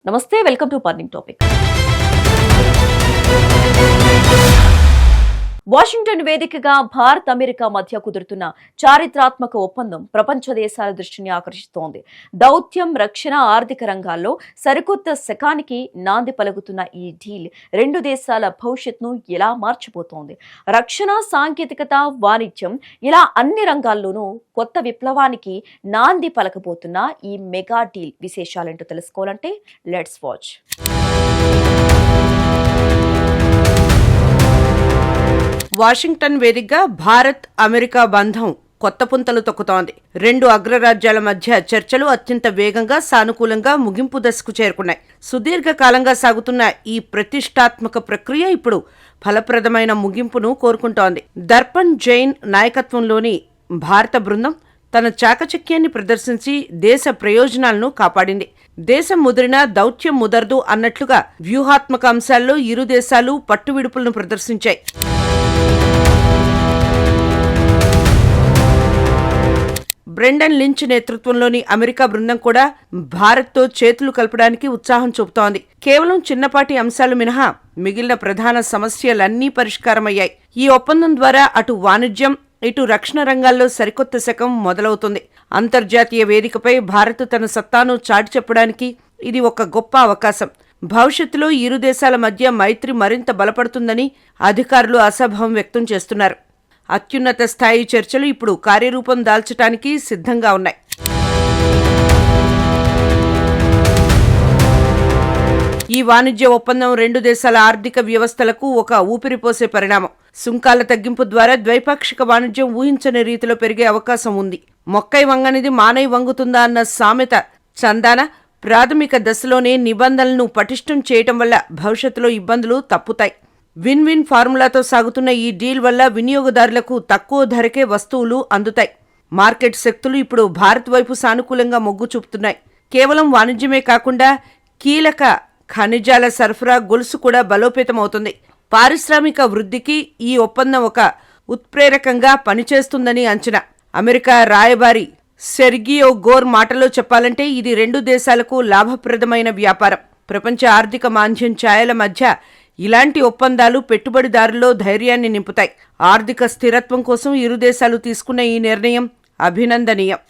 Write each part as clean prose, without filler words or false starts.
నమస్తే, welcome to burning topic. Washington వేదికగా Bharat America మధ్య కుదురుతున్న చారిత్రాత్మక ఒప్పందం ప్రపంచ దేశాల దృష్టిని ఆకర్షిస్తోంది. దౌత్యం, రక్షణ, ఆర్థిక రంగాల్లో సరికొత్త శకానికి నాంది పలుకుతున్న ఈ డీల్ రెండు దేశాల భవిష్యత్తును ఎలా మార్చబోతోంది? రక్షణ, సాంకేతికత, వాణిజ్యం ఇలా అన్ని రంగాల్లోనూ కొత్త విప్లవానికి నాంది పలకబోతున్న ఈ మెగా డీల్ విశేషాలేంటో తెలుసుకోవాలంటే లెట్స్ వాచ్. వాషింగ్టన్ వేదికగా భారత్ అమెరికా బంధం కొత్త పుంతలు తొక్కుతోంది. రెండు అగ్రరాజ్యాల మధ్య చర్చలు అత్యంత వేగంగా, సానుకూలంగా ముగింపు దశకు చేరుకున్నాయి. సుదీర్ఘకాలంగా సాగుతున్న ఈ ప్రతిష్టాత్మక ప్రక్రియ ఇప్పుడు ఫలప్రదమైన ముగింపును కోరుకుంటోంది. దర్పణ్ జైన్ నాయకత్వంలోని భారత బృందం తన చాకచక్యాన్ని ప్రదర్శించి దేశ ప్రయోజనాలను కాపాడింది. దేశం ముదిరినా దౌత్యం ముదరదు అన్నట్లుగా వ్యూహాత్మక అంశాల్లో ఇరు దేశాలు పట్టువిడుపులను ప్రదర్శించాయి. బ్రెండన్ లించ్ నేతృత్వంలోని అమెరికా బృందం కూడా భారత్తో చేతులు కలపడానికి ఉత్సాహం చూపుతోంది. కేవలం చిన్నపాటి అంశాలు మినహా మిగిలిన ప్రధాన సమస్యలన్నీ పరిష్కారమయ్యాయి. ఈ ఒప్పందం ద్వారా అటు వాణిజ్యం, ఇటు రక్షణ రంగాల్లో సరికొత్త శకం మొదలవుతుంది. అంతర్జాతీయ వేదికపై భారత్ తన సత్తాను చాటి చెప్పడానికి ఇది ఒక గొప్ప అవకాశం. భవిష్యత్తులో ఇరు దేశాల మధ్య మైత్రి మరింత బలపడుతుందని అధికారులు ఆశాభావం వ్యక్తం చేస్తున్నారు. అత్యున్నత స్థాయి చర్చలు ఇప్పుడు కార్యరూపం దాల్చడానికి సిద్ధంగా ఉన్నాయి. ఈ వాణిజ్య ఒప్పందం రెండు దేశాల ఆర్థిక వ్యవస్థలకు ఒక ఊపిరిపోసే పరిణామం. సుంకాల తగ్గింపు ద్వారా ద్వైపాక్షిక వాణిజ్యం ఊహించని రీతిలో పెరిగే అవకాశం ఉంది. మొక్కై వంగనిది మానై వంగుతుందా అన్న సామెత చందాన ప్రాథమిక దశలోనే నిబంధనలను పటిష్టం చేయటం వల్ల భవిష్యత్తులో ఇబ్బందులు తప్పుతాయి. విన్ విన్ ఫార్ములాతో సాగుతున్న ఈ డీల్ వల్ల వినియోగదారులకు తక్కువ ధరకే వస్తువులు అందుతాయి. మార్కెట్ శక్తులు ఇప్పుడు భారత్ వైపు సానుకూలంగా మొగ్గు చూపుతున్నాయి. కేవలం వాణిజ్యమే కాకుండా కీలక ఖనిజాల సరఫరా గొలుసు కూడా బలోపేతమవుతుంది. పారిశ్రామిక వృద్ధికి ఈ ఒప్పందం ఒక ఉత్ప్రేరకంగా పనిచేస్తుందని అంచనా. అమెరికా రాయబారి సెర్గియో గోర్ మాటలో చెప్పాలంటే ఇది రెండు దేశాలకు లాభప్రదమైన వ్యాపారం. ప్రపంచ ఆర్థిక మాంద్యం ఛాయల మధ్య ఇలాంటి ఒప్పందాలు పెట్టుబడిదారుల్లో ధైర్యాన్ని నింపుతాయి. ఆర్థిక స్థిరత్వం కోసం ఇరు దేశాలు తీసుకున్న ఈ నిర్ణయం అభినందనీయం.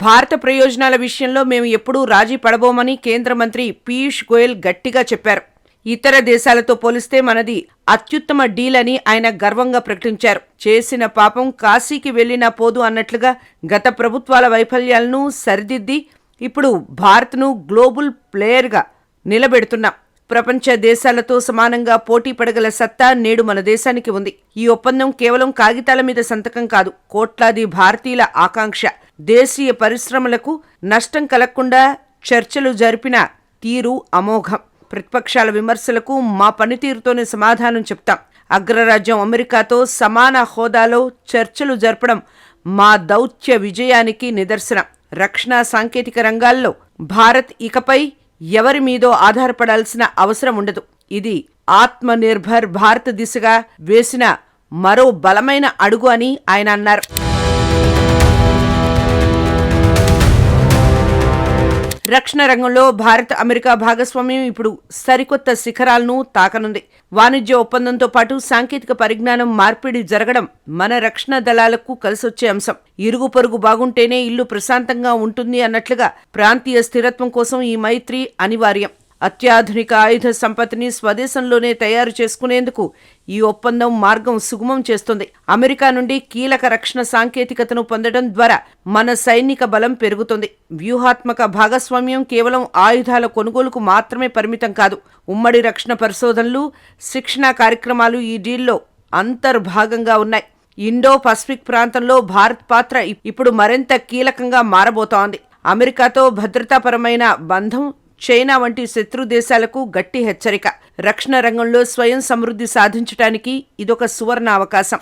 భారత ప్రయోజనాల విషయంలో మేము ఎప్పుడూ రాజీ పడబోమని కేంద్ర మంత్రి పీయూష్ గోయల్ గట్టిగా చెప్పారు. ఇతర దేశాలతో పోలిస్తే మనది అత్యుత్తమ డీల్ అని ఆయన గర్వంగా ప్రకటించారు. చేసిన పాపం కాశీకి వెళ్లినా పోదు అన్నట్లుగా గత ప్రభుత్వాల వైఫల్యాలను సరిదిద్ది ఇప్పుడు భారత్ను గ్లోబల్ ప్లేయర్గా నిలబెడుతున్నాం. ప్రపంచ దేశాలతో సమానంగా పోటీ పడగల సత్తా నేడు మన దేశానికి ఉంది. ఈ ఒప్పందం కేవలం కాగితాల మీద సంతకం కాదు, కోట్లాది భారతీయుల ఆకాంక్ష. దేశీయ పరిశ్రమలకు నష్టం కలగకుండా చర్చలు జరిపిన తీరు అమోఘం. ప్రతిపక్షాల విమర్శలకు మా పనితీరుతోనే సమాధానం చెప్తాం. అగ్రరాజ్యం అమెరికాతో సమాన హోదాలో చర్చలు జరపడం మా దౌత్య విజయానికి నిదర్శనం. రక్షణ, సాంకేతిక రంగాల్లో భారత్ ఇకపై ఎవరి మీదో ఆధారపడాల్సిన అవసరం ఉండదు. ఇది ఆత్మనిర్భర్ భారత్ దిశగా వేసిన మరో బలమైన అడుగు అని ఆయన అన్నారు. రక్షణ రంగంలో భారత్ అమెరికా భాగస్వామ్యం ఇప్పుడు సరికొత్త శిఖరాలను తాకనుంది. వాణిజ్య ఒప్పందంతో పాటు సాంకేతిక పరిజ్ఞానం మార్పిడి జరగడం మన రక్షణ దళాలకు కలిసొచ్చే అంశం. ఇరుగు పొరుగు బాగుంటేనే ఇల్లు ప్రశాంతంగా ఉంటుంది అన్నట్లుగా ప్రాంతీయ స్థిరత్వం కోసం ఈ మైత్రి అనివార్యం. అత్యాధునిక ఆయుధ సంపత్తిని స్వదేశంలోనే తయారు చేసుకునేందుకు ఈ ఒప్పందం మార్గం సుగమం చేస్తుంది. అమెరికా నుండి కీలక రక్షణ సాంకేతికతను పొందడం ద్వారా మన సైనిక బలం పెరుగుతుంది. వ్యూహాత్మక భాగస్వామ్యం కేవలం ఆయుధాల కొనుగోలుకు మాత్రమే పరిమితం కాదు. ఉమ్మడి రక్షణ పరిశోధనలు, శిక్షణా కార్యక్రమాలు ఈ డీల్లో అంతర్భాగంగా ఉన్నాయి. ఇండో పసిఫిక్ ప్రాంతంలో భారత్ పాత్ర ఇప్పుడు మరింత కీలకంగా మారబోతోంది. అమెరికాతో భద్రతాపరమైన బంధం చైనా వంటి శత్రు దేశాలకు గట్టి హెచ్చరిక. రక్షణ రంగంలో స్వయం సమృద్ధి సాధించడానికి ఇదొక సువర్ణ అవకాశం.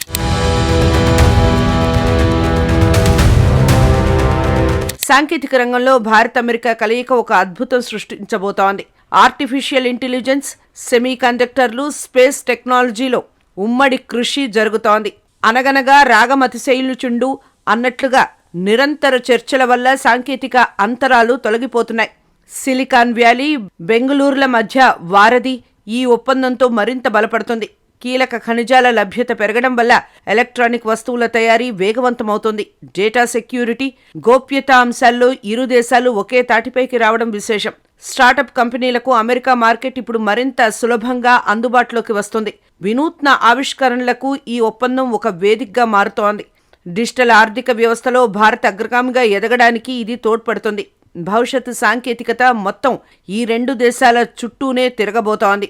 సాంకేతిక రంగంలో భారత్ అమెరికా కలయిక ఒక అద్భుతం సృష్టించబోతోంది. ఆర్టిఫిషియల్ ఇంటెలిజెన్స్, సెమీకండక్టర్లు, స్పేస్ టెక్నాలజీలో ఉమ్మడి కృషి జరుగుతోంది. అనగనగా రాగమతిశైలుచుండు అన్నట్లుగా నిరంతర చర్చల వల్ల సాంకేతిక అంతరాలు తొలగిపోతున్నాయి. సిలికాన్ వ్యాలీ, బెంగళూరుల మధ్య వారధి ఈ ఒప్పందంతో మరింత బలపడుతుంది. కీలక ఖనిజాల లభ్యత పెరగడం వల్ల ఎలక్ట్రానిక్ వస్తువుల తయారీ వేగవంతమవుతుంది. డేటా సెక్యూరిటీ, గోప్యతా అంశాల్లో ఇరు దేశాలు ఒకే తాటిపైకి రావడం విశేషం. స్టార్టప్ కంపెనీలకు అమెరికా మార్కెట్ ఇప్పుడు మరింత సులభంగా అందుబాటులోకి వస్తుంది. వినూత్న ఆవిష్కరణలకు ఈ ఒప్పందం ఒక వేదికగా మారుతోంది. డిజిటల్ ఆర్థిక వ్యవస్థలో భారత్ అగ్రగామిగా ఎదగడానికి ఇది తోడ్పడుతుంది. భవిష్యత్తు సాంకేతికత మొత్తం ఈ రెండు దేశాల చుట్టూనే తిరగబోతోంది.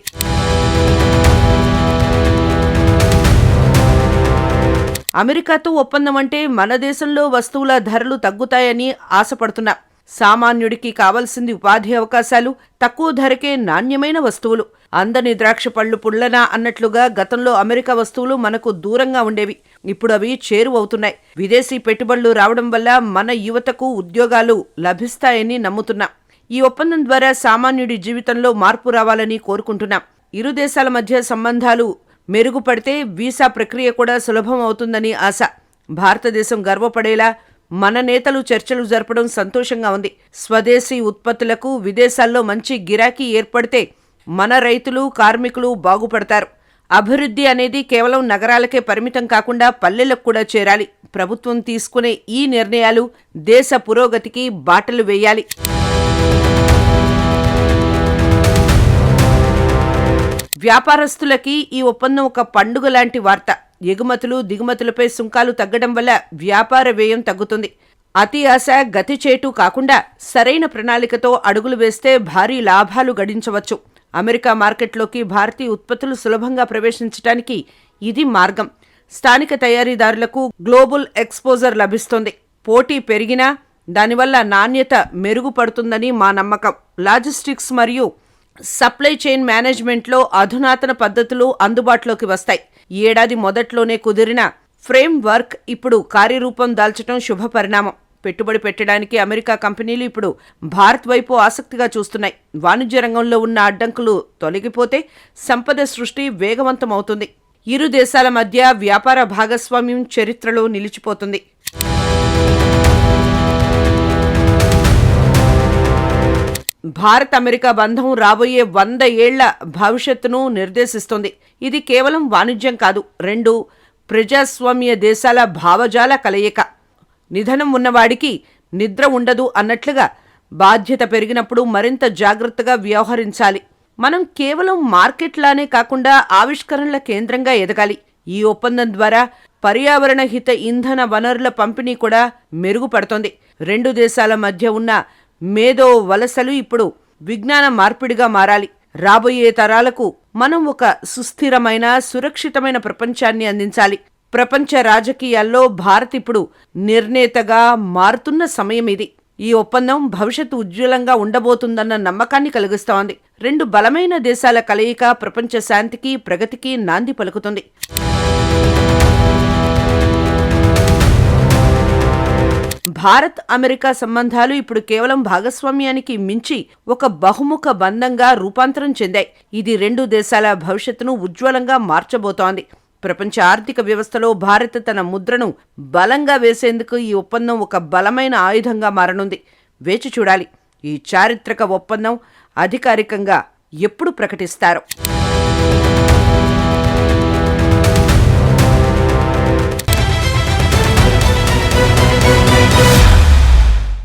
అమెరికాతో ఒప్పందం అంటే మన దేశంలో వస్తువుల ధరలు తగ్గుతాయని ఆశపడుతున్నా. సామాన్యుడికి కావాల్సింది ఉపాధి అవకాశాలు, తక్కువ ధరకే నాణ్యమైన వస్తువులు. అందని ద్రాక్ష పళ్ళు పుల్లనా అన్నట్లుగా గతంలో అమెరికా వస్తువులు మనకు దూరంగా ఉండేవి. ఇప్పుడు అవి చేరువవుతున్నాయి. విదేశీ పెట్టుబడులు రావడం వల్ల మన యువతకు ఉద్యోగాలు లభిస్తాయని నమ్ముతున్నా. ఈ ఒప్పందం ద్వారా సామాన్యుడి జీవితంలో మార్పు రావాలని కోరుకుంటున్నాం. ఇరు దేశాల మధ్య సంబంధాలు మెరుగుపడితే వీసా ప్రక్రియ కూడా సులభం అవుతుందని ఆశ. భారతదేశం గర్వపడేలా మన నేతలు చర్చలు జరపడం సంతోషంగా ఉంది. స్వదేశీ ఉత్పత్తులకు విదేశాల్లో మంచి గిరాకీ ఏర్పడితే మన రైతులు, కార్మికులు బాగుపడతారు. అభివృద్ధి అనేది కేవలం నగరాలకే పరిమితం కాకుండా పల్లెలకు కూడా చేరాలి. ప్రభుత్వం తీసుకునే ఈ నిర్ణయాలు దేశ పురోగతికి బాటలు వేయాలి. వ్యాపారస్తులకి ఈ ఒప్పందం ఒక పండుగ లాంటి వార్త. ఎగుమతులు, దిగుమతులపై సుంకాలు తగ్గడం వల్ల వ్యాపార వ్యయం తగ్గుతుంది. అతి ఆశ, గతి చేటు కాకుండా సరైన ప్రణాళికతో అడుగులు వేస్తే భారీ లాభాలు గడించవచ్చు. అమెరికా మార్కెట్లోకి భారతీయ ఉత్పత్తులు సులభంగా ప్రవేశించడానికి ఇది మార్గం. స్థానిక తయారీదారులకు గ్లోబల్ ఎక్స్పోజర్ లభిస్తుంది. పోటీ పెరిగినా దానివల్ల నాణ్యత మెరుగుపడుతుందని మా నమ్మకం. లాజిస్టిక్స్ మరియు సప్లై చైన్ మేనేజ్మెంట్లో అధునాతన పద్ధతులు అందుబాటులోకి వస్తాయి. ఈ ఏడాది మొదట్లోనే కుదిరిన ఫ్రేమ్ వర్క్ ఇప్పుడు కార్యరూపం దాల్చడం శుభపరిణామం. పెట్టుబడి పెట్టడానికి అమెరికా కంపెనీలు ఇప్పుడు భారత్ వైపు ఆసక్తిగా చూస్తున్నాయి. వాణిజ్య రంగంలో ఉన్న అడ్డంకులు తొలగిపోతే సంపద సృష్టి వేగవంతమవుతుంది. ఇరు దేశాల మధ్య వ్యాపార భాగస్వామ్యం చరిత్రలో నిలిచిపోతుంది. భారత్ అమెరికా బంధం రాబోయే 100 ఏళ్ల భవిష్యత్తును నిర్దేశిస్తుంది. ఇది కేవలం వాణిజ్యం కాదు, రెండు ప్రజాస్వామ్య దేశాల భావజాల కలయిక. నిధనం ఉన్నవాడికి నిద్ర ఉండదు అన్నట్లుగా బాధ్యత పెరిగినప్పుడు మరింత జాగ్రత్తగా వ్యవహరించాలి. మనం కేవలం మార్కెట్లానే కాకుండా ఆవిష్కరణల కేంద్రంగా ఎదగాలి. ఈ ఒప్పందం ద్వారా పర్యావరణ హిత ఇంధన వనరుల పంపిణీ కూడా మెరుగుపడుతోంది. రెండు దేశాల మధ్య ఉన్న మేధో వలసలు ఇప్పుడు విజ్ఞాన మార్పిడిగా మారాలి. రాబోయే తరాలకు మనం ఒక సుస్థిరమైన, సురక్షితమైన ప్రపంచాన్ని అందించాలి. ప్రపంచ రాజకీయాల్లో భారత్ ఇప్పుడు నిర్ణేతగా మారుతున్న సమయం ఇది. ఈ ఒప్పందం భవిష్యత్తు ఉజ్వలంగా ఉండబోతుందన్న నమ్మకాన్ని కలిగిస్తోంది. రెండు బలమైన దేశాల కలయిక ప్రపంచ శాంతికి, ప్రగతికి నాంది పలుకుతుంది. భారత్ అమెరికా సంబంధాలు ఇప్పుడు కేవలం భాగస్వామ్యానికి మించి ఒక బహుముఖ బంధంగా రూపాంతరం చెందాయి. ఇది రెండు దేశాల భవిష్యత్తును ఉజ్వలంగా మార్చబోతోంది. ప్రపంచ ఆర్థిక వ్యవస్థలో భారత్ తన ముద్రను బలంగా వేసేందుకు ఈ ఒప్పందం ఒక బలమైన ఆయుధంగా మారనుంది. వేచి చూడాలి, ఈ చారిత్రక ఒప్పందం అధికారికంగా ఎప్పుడు ప్రకటిస్తారో.